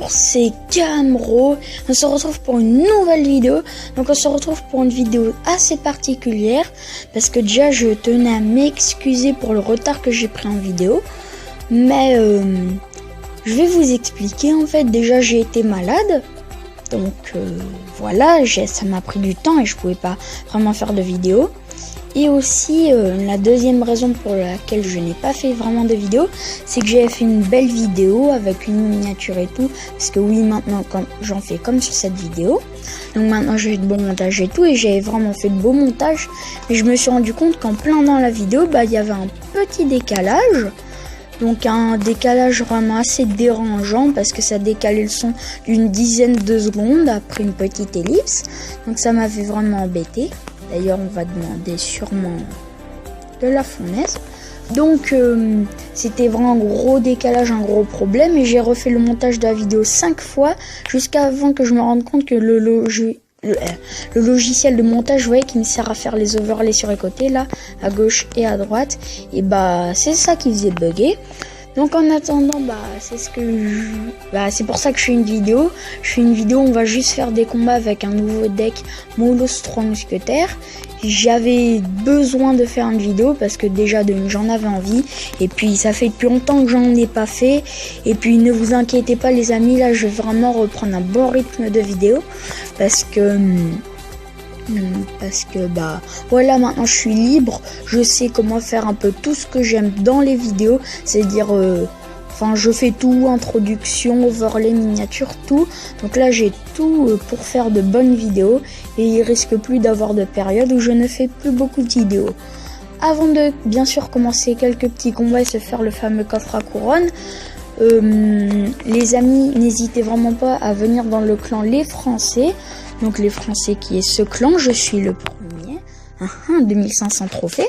Bonjour, c'est Camro. On se retrouve pour une nouvelle vidéo. Donc on se retrouve pour une vidéo assez particulière parce que déjà je tenais à m'excuser pour le retard que j'ai pris en vidéo. Mais je vais vous expliquer en fait. Déjà j'ai été malade. Donc voilà, ça m'a pris du temps et je pouvais pas vraiment faire de vidéo. Et aussi, la deuxième raison pour laquelle je n'ai pas fait vraiment de vidéo, c'est que j'avais fait une belle vidéo avec une miniature et tout. Parce que oui, maintenant, j'en fais comme sur cette vidéo. Donc maintenant, j'ai de beau montage et tout. Et j'avais vraiment fait de beaux montages. Mais je me suis rendu compte qu'en plein dans la vidéo, il y avait un petit décalage. Donc un décalage vraiment assez dérangeant parce que ça décalait le son d'une dizaine de secondes après une petite ellipse. Donc ça m'avait vraiment embêté. D'ailleurs, on va demander sûrement de la fournaise. Donc, c'était vraiment un gros décalage, un gros problème. Et j'ai refait le montage de la vidéo 5 fois jusqu'à avant que je me rende compte que le logiciel de montage, vous voyez, qui me sert à faire les overlays sur les côtés, là, à gauche et à droite. Et c'est ça qui faisait bugger. Donc en attendant, c'est pour ça que je fais une vidéo. Je fais une vidéo où on va juste faire des combats avec un nouveau deck Molos 3 mousquetaires. J'avais besoin de faire une vidéo parce que déjà j'en avais envie. Et puis ça fait depuis longtemps que j'en ai pas fait. Et puis ne vous inquiétez pas les amis, là je vais vraiment reprendre un bon rythme de vidéo. Parce que voilà, maintenant je suis libre, je sais comment faire un peu tout ce que j'aime dans les vidéos, c'est-à-dire je fais tout, introduction, overlay, miniature, tout. Donc là j'ai tout pour faire de bonnes vidéos et il risque plus d'avoir de période où je ne fais plus beaucoup de vidéos. Avant de bien sûr commencer quelques petits combats et se faire le fameux coffre à couronne, les amis, n'hésitez vraiment pas à venir dans le clan Les Français. Donc les Français qui est ce clan, je suis le premier, 2500 trophées.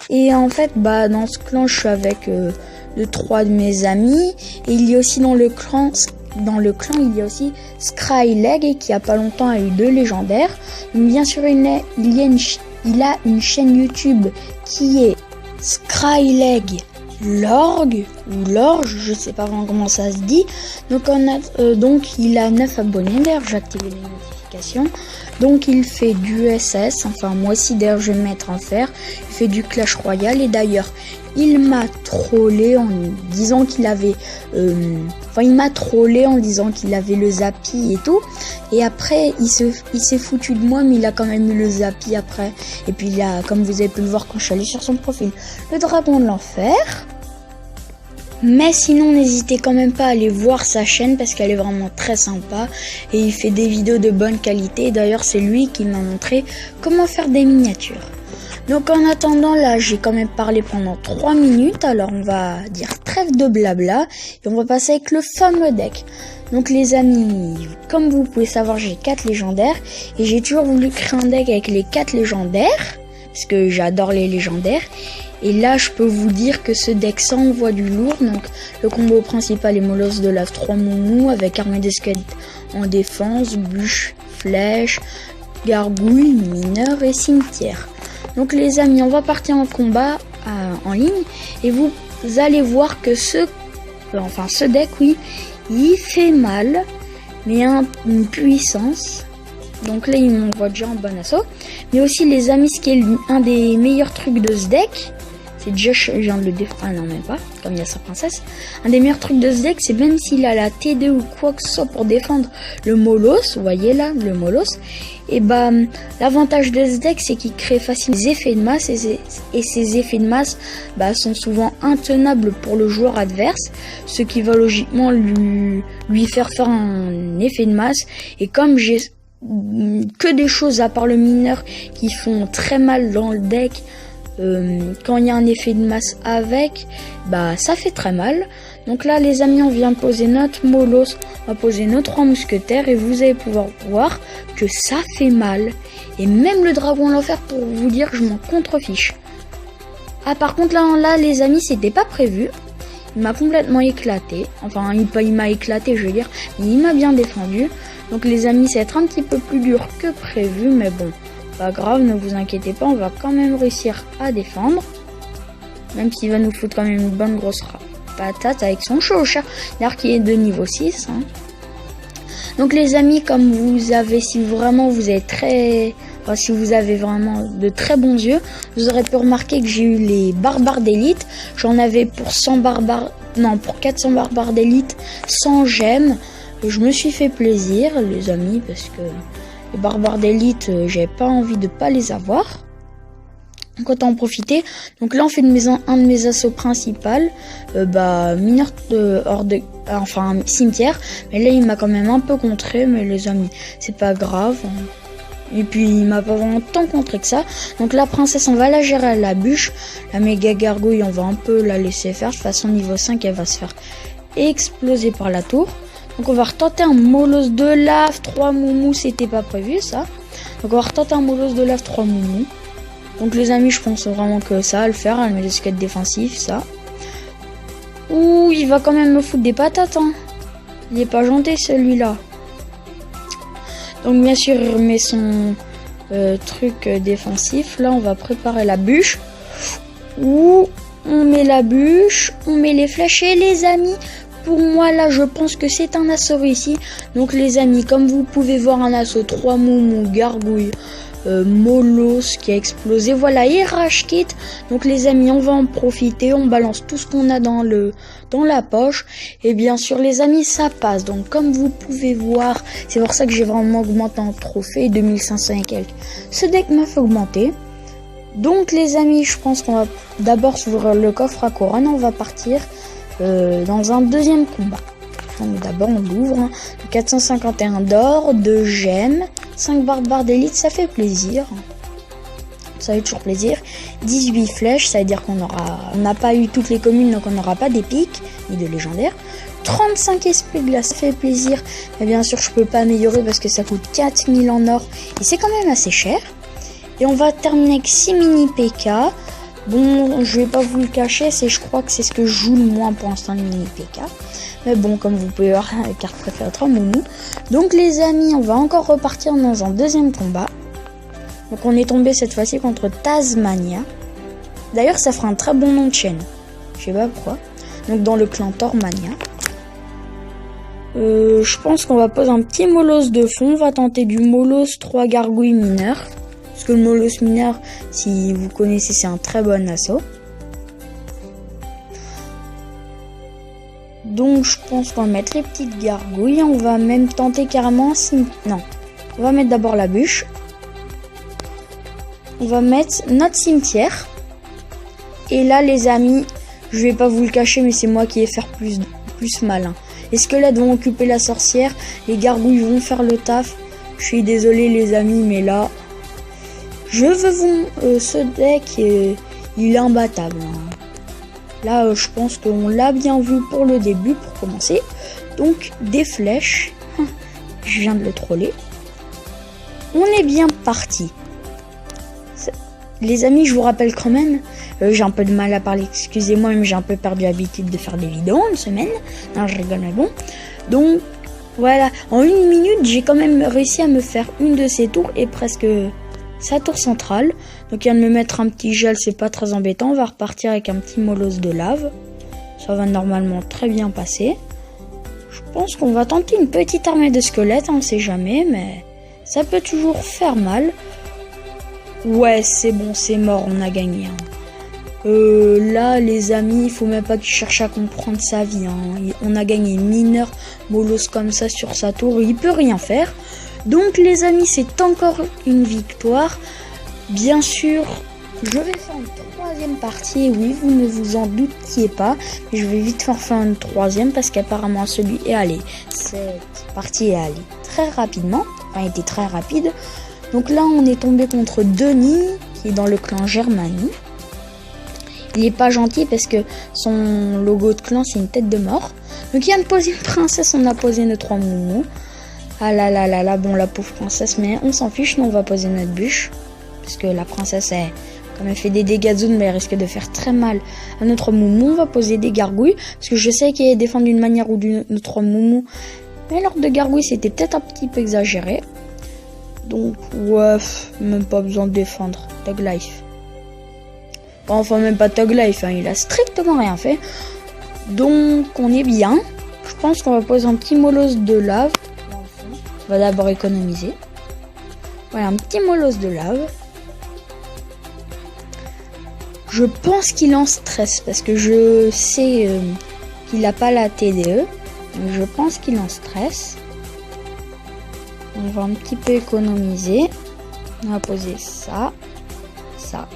Et en fait, dans ce clan, je suis avec 3 de mes amis. Et il y a aussi dans le clan, il y a aussi Skryleg qui a pas longtemps a eu 2 légendaires. Donc bien sûr, il a une chaîne YouTube qui est Skryleg Lorg ou Lorge, je sais pas vraiment comment ça se dit. Donc il a 9 abonnés. D'ailleurs, j'ai activé les notifications. Donc il fait du SS, moi aussi d'ailleurs je vais me mettre en faire. Il fait du Clash Royale et d'ailleurs il m'a trollé en disant qu'il avait le Zappy et tout. Et après il s'est foutu de moi, mais il a quand même eu le Zappy après. Et puis il a, comme vous avez pu le voir quand je suis allé sur son profil, le dragon de l'enfer. Mais sinon, n'hésitez quand même pas à aller voir sa chaîne parce qu'elle est vraiment très sympa et il fait des vidéos de bonne qualité. D'ailleurs, c'est lui qui m'a montré comment faire des miniatures. Donc en attendant, là, j'ai quand même parlé pendant 3 minutes. Alors on va dire trêve de blabla et on va passer avec le fameux deck. Donc les amis, comme vous pouvez savoir, j'ai 4 légendaires et j'ai toujours voulu créer un deck avec les 4 légendaires parce que j'adore les légendaires. Et là, je peux vous dire que ce deck, ça envoie du lourd. Donc, le combo principal est Molosse de Lave 3 Moumou avec armée de squelettes en défense, bûche, flèche, gargouille, mineur et cimetière. Donc, les amis, on va partir en combat en ligne. Et vous allez voir que ce deck, oui, il fait mal, mais a une puissance. Donc là, il m'envoie déjà en bon assaut. Mais aussi, les amis, ce qui est un des meilleurs trucs de ce deck, c'est déjà, je viens de le défendre. Ah non, même pas, comme il y a sa princesse. Un des meilleurs trucs de ce deck, c'est même s'il a la T2 ou quoi que ce soit pour défendre le Molos, vous voyez là, le Molos. Et l'avantage de ce deck, c'est qu'il crée facilement des effets de masse. Et ces effets de masse sont souvent intenables pour le joueur adverse. Ce qui va logiquement lui faire un effet de masse. Et comme j'ai que des choses à part le mineur qui font très mal dans le deck, quand il y a un effet de masse avec, ça fait très mal. Donc là les amis, on vient poser notre Molos, on va poser nos 3 mousquetaires et vous allez pouvoir voir que ça fait mal. Et même le dragon de l'enfer, pour vous dire, je m'en contrefiche. Ah par contre là les amis, c'était pas prévu. Il m'a complètement éclaté. Il m'a éclaté, je veux dire, mais il m'a bien défendu. Donc les amis, ça va être un petit peu plus dur que prévu, mais bon, pas grave, ne vous inquiétez pas, on va quand même réussir à défendre. Même s'il va nous foutre quand même une bonne grosse patate avec son chauchat, d'ailleurs qui est de niveau 6. Donc les amis, comme vous avez, si vraiment vous êtes très... Enfin, si vous avez vraiment de très bons yeux, vous aurez pu remarquer que j'ai eu les barbares d'élite. J'en avais pour 100 barbares... Non, pour 400 barbares d'élite, 100 gemmes. Je me suis fait plaisir, les amis, parce que les barbares d'élite, j'avais pas envie de pas les avoir. Donc autant en profiter. Donc là on fait un de mes assauts principaux, mineur enfin cimetière. Mais là il m'a quand même un peu contré, mais les amis, c'est pas grave. Et puis il m'a pas vraiment tant contré que ça. Donc la princesse on va la gérer à la bûche. La méga gargouille on va un peu la laisser faire. De toute façon niveau 5 elle va se faire exploser par la tour. Donc on va retenter un molosse de lave 3 moumous, c'était pas prévu ça. Donc on va retenter un molosse de lave 3 moumous. Donc les amis, je pense vraiment que ça va le faire. Elle met le squelette défensif, ça. Ouh, il va quand même me foutre des patates, hein. Il est pas gentil celui-là. Donc bien sûr, il remet son truc défensif. Là, on va préparer la bûche. Ouh, on met la bûche, on met les flèches et les amis. Pour moi, là, je pense que c'est un assaut réussi. Donc les amis, comme vous pouvez voir, un assaut 3 moumous, gargouille. Molosse qui a explosé, voilà, et Rage Kit. Donc les amis, on va en profiter, on balance tout ce qu'on a dans la poche, et bien sûr les amis, ça passe. Donc comme vous pouvez voir, c'est pour ça que j'ai vraiment augmenté en trophée, 2500 et quelques. Ce deck m'a fait augmenter. Donc les amis, je pense qu'on va d'abord s'ouvrir le coffre à couronne. On va partir dans un deuxième combat. Donc d'abord on l'ouvre, 451 d'or, 2 gemmes, 5 barbares d'élite, ça fait plaisir. Ça fait toujours plaisir. 18 flèches, ça veut dire qu'on n'a pas eu toutes les communes, donc on n'aura pas d'épiques ni de légendaires. 35 esprits de glace, ça fait plaisir. Mais bien sûr je peux pas améliorer parce que ça coûte 4000 en or et c'est quand même assez cher. Et on va terminer avec 6 mini PK. Bon, je vais pas vous le cacher, je crois que c'est ce que je joue le moins pour l'instant, le mini PK. Mais bon, comme vous pouvez voir, la carte préférée 3 moumous. Donc les amis, on va encore repartir dans un deuxième combat. Donc on est tombé cette fois-ci contre Tasmania. D'ailleurs, ça fera un très bon nom de chaîne. Je sais pas pourquoi. Donc dans le clan Tormania. Je pense qu'on va poser un petit molosse de fond. On va tenter du molosse 3 gargouilles mineurs. Parce que le molosse mineur, si vous connaissez, c'est un très bon assaut. Donc je pense qu'on va mettre les petites gargouilles. On va même tenter carrément... Non, on va mettre d'abord la bûche. On va mettre notre cimetière. Et là les amis, je vais pas vous le cacher, mais c'est moi qui vais faire plus malin. Les squelettes vont occuper la sorcière. Les gargouilles vont faire le taf. Je suis désolé les amis, mais là... Je veux vous... ce deck, il est imbattable. Hein. Là, je pense qu'on l'a bien vu pour le début, pour commencer. Donc, des flèches. Je viens de le troller. On est bien parti. Les amis, je vous rappelle quand même, j'ai un peu de mal à parler, excusez-moi, mais j'ai un peu perdu l'habitude de faire des vidéos en une semaine. Non, je rigole, mais bon. Donc, voilà. En 1 minute, j'ai quand même réussi à me faire une de ces tours et presque... sa tour centrale. Donc il vient de me mettre un petit gel, c'est pas très embêtant. On va repartir avec un petit molosse de lave. Ça va normalement très bien passer. Je pense qu'on va tenter une petite armée de squelettes, on sait jamais, mais ça peut toujours faire mal. Ouais, c'est bon, c'est mort, on a gagné. Hein. Là, les amis, il faut même pas qu'il cherche à comprendre sa vie. Hein. On a gagné mineur, molosse comme ça sur sa tour, il peut rien faire. Donc les amis, c'est encore une victoire. Bien sûr, je vais faire une troisième partie. Oui, vous ne vous en doutiez pas. Je vais vite faire une troisième parce qu'apparemment celui est allé. Cette partie est allée très rapidement. Enfin, était très rapide. Donc là, on est tombé contre Denis, qui est dans le clan Germanie. Il est pas gentil parce que son logo de clan, c'est une tête de mort. Donc il vient de poser une princesse, on a posé nos 3 moumous. Ah là là là là, bon la pauvre princesse, mais on s'en fiche, nous on va poser notre bûche. Parce que la princesse, comme elle fait des dégâts de zone, mais elle risque de faire très mal à notre moumou. On va poser des gargouilles, parce que je sais qu'elle est défendue d'une manière ou d'une autre moumou. Mais l'ordre de gargouille, c'était peut-être un petit peu exagéré. Donc, ouais, même pas besoin de défendre. Tug Life. Enfin, même pas Tug Life, hein, il a strictement rien fait. Donc, on est bien. Je pense qu'on va poser un petit molosse de lave. On va d'abord économiser. Voilà, un petit molosse de lave. Je pense qu'il en stresse parce que je sais qu'il n'a pas la TDE. Donc je pense qu'il en stresse. On va un petit peu économiser. On va poser ça. Ça.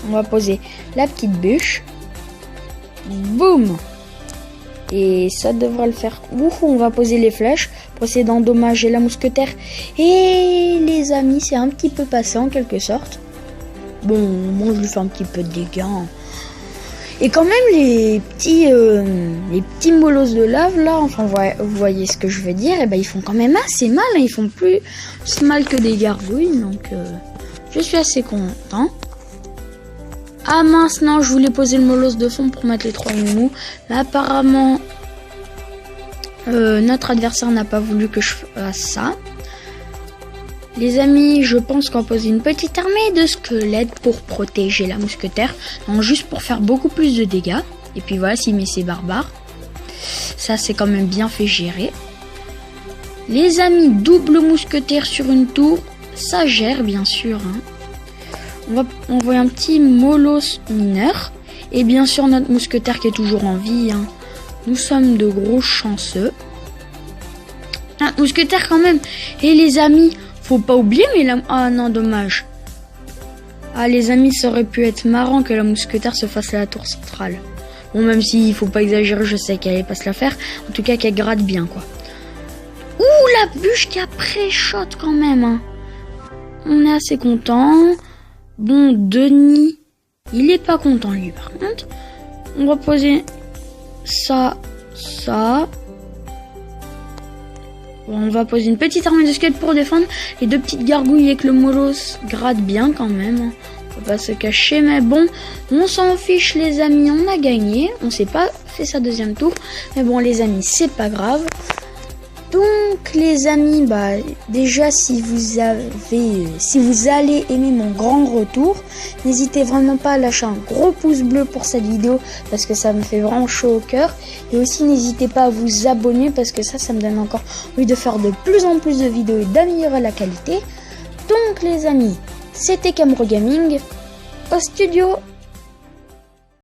On va poser la petite bûche. Boum! Et ça devrait le faire. Ouh, on va poser les flèches pour essayer d'endommager la mousquetaire. Et les amis, c'est un petit peu passé en quelque sorte. Bon, moi je lui fais un petit peu de dégâts. Et quand même les petits molosses de lave là, enfin vous voyez ce que je veux dire, et ben ils font quand même assez mal. Hein, ils font plus mal que des gargouilles, donc je suis assez content. Ah mince, non, je voulais poser le molosse de fond pour mettre les 3 moumous. Mais apparemment, notre adversaire n'a pas voulu que je fasse ça. Les amis, je pense qu'on va poser une petite armée de squelettes pour protéger la mousquetaire. Non, juste pour faire beaucoup plus de dégâts. Et puis voilà, s'il met ses barbares. Ça, c'est quand même bien fait gérer. Les amis, double mousquetaire sur une tour. Ça gère, bien sûr, hein. On va envoyer un petit molosse mineur. Et bien sûr, notre mousquetaire qui est toujours en vie. Hein. Nous sommes de gros chanceux. Ah, mousquetaire quand même. Et les amis, faut pas oublier, mais la... Ah non, dommage. Ah, les amis, ça aurait pu être marrant que la mousquetaire se fasse à la tour centrale. Bon, même s'il faut pas exagérer, je sais qu'elle allait pas se la faire. En tout cas, qu'elle gratte bien, quoi. Ouh, la bûche qui a pré-shot quand même. Hein. On est assez content. Bon, Denis, il est pas content lui par contre. On va poser ça. Bon, on va poser une petite armée de squelettes pour défendre. Les 2 petites gargouilles avec le molosse grattent bien quand même. On va pas se cacher, mais bon, on s'en fiche les amis, on a gagné. On s'est pas fait sa deuxième tour. Mais bon les amis, c'est pas grave. Donc les amis, bah déjà si vous allez aimer mon grand retour, n'hésitez vraiment pas à lâcher un gros pouce bleu pour cette vidéo parce que ça me fait vraiment chaud au cœur. Et aussi n'hésitez pas à vous abonner parce que ça me donne encore envie de faire de plus en plus de vidéos et d'améliorer la qualité. Donc les amis, c'était Camro Gaming au studio.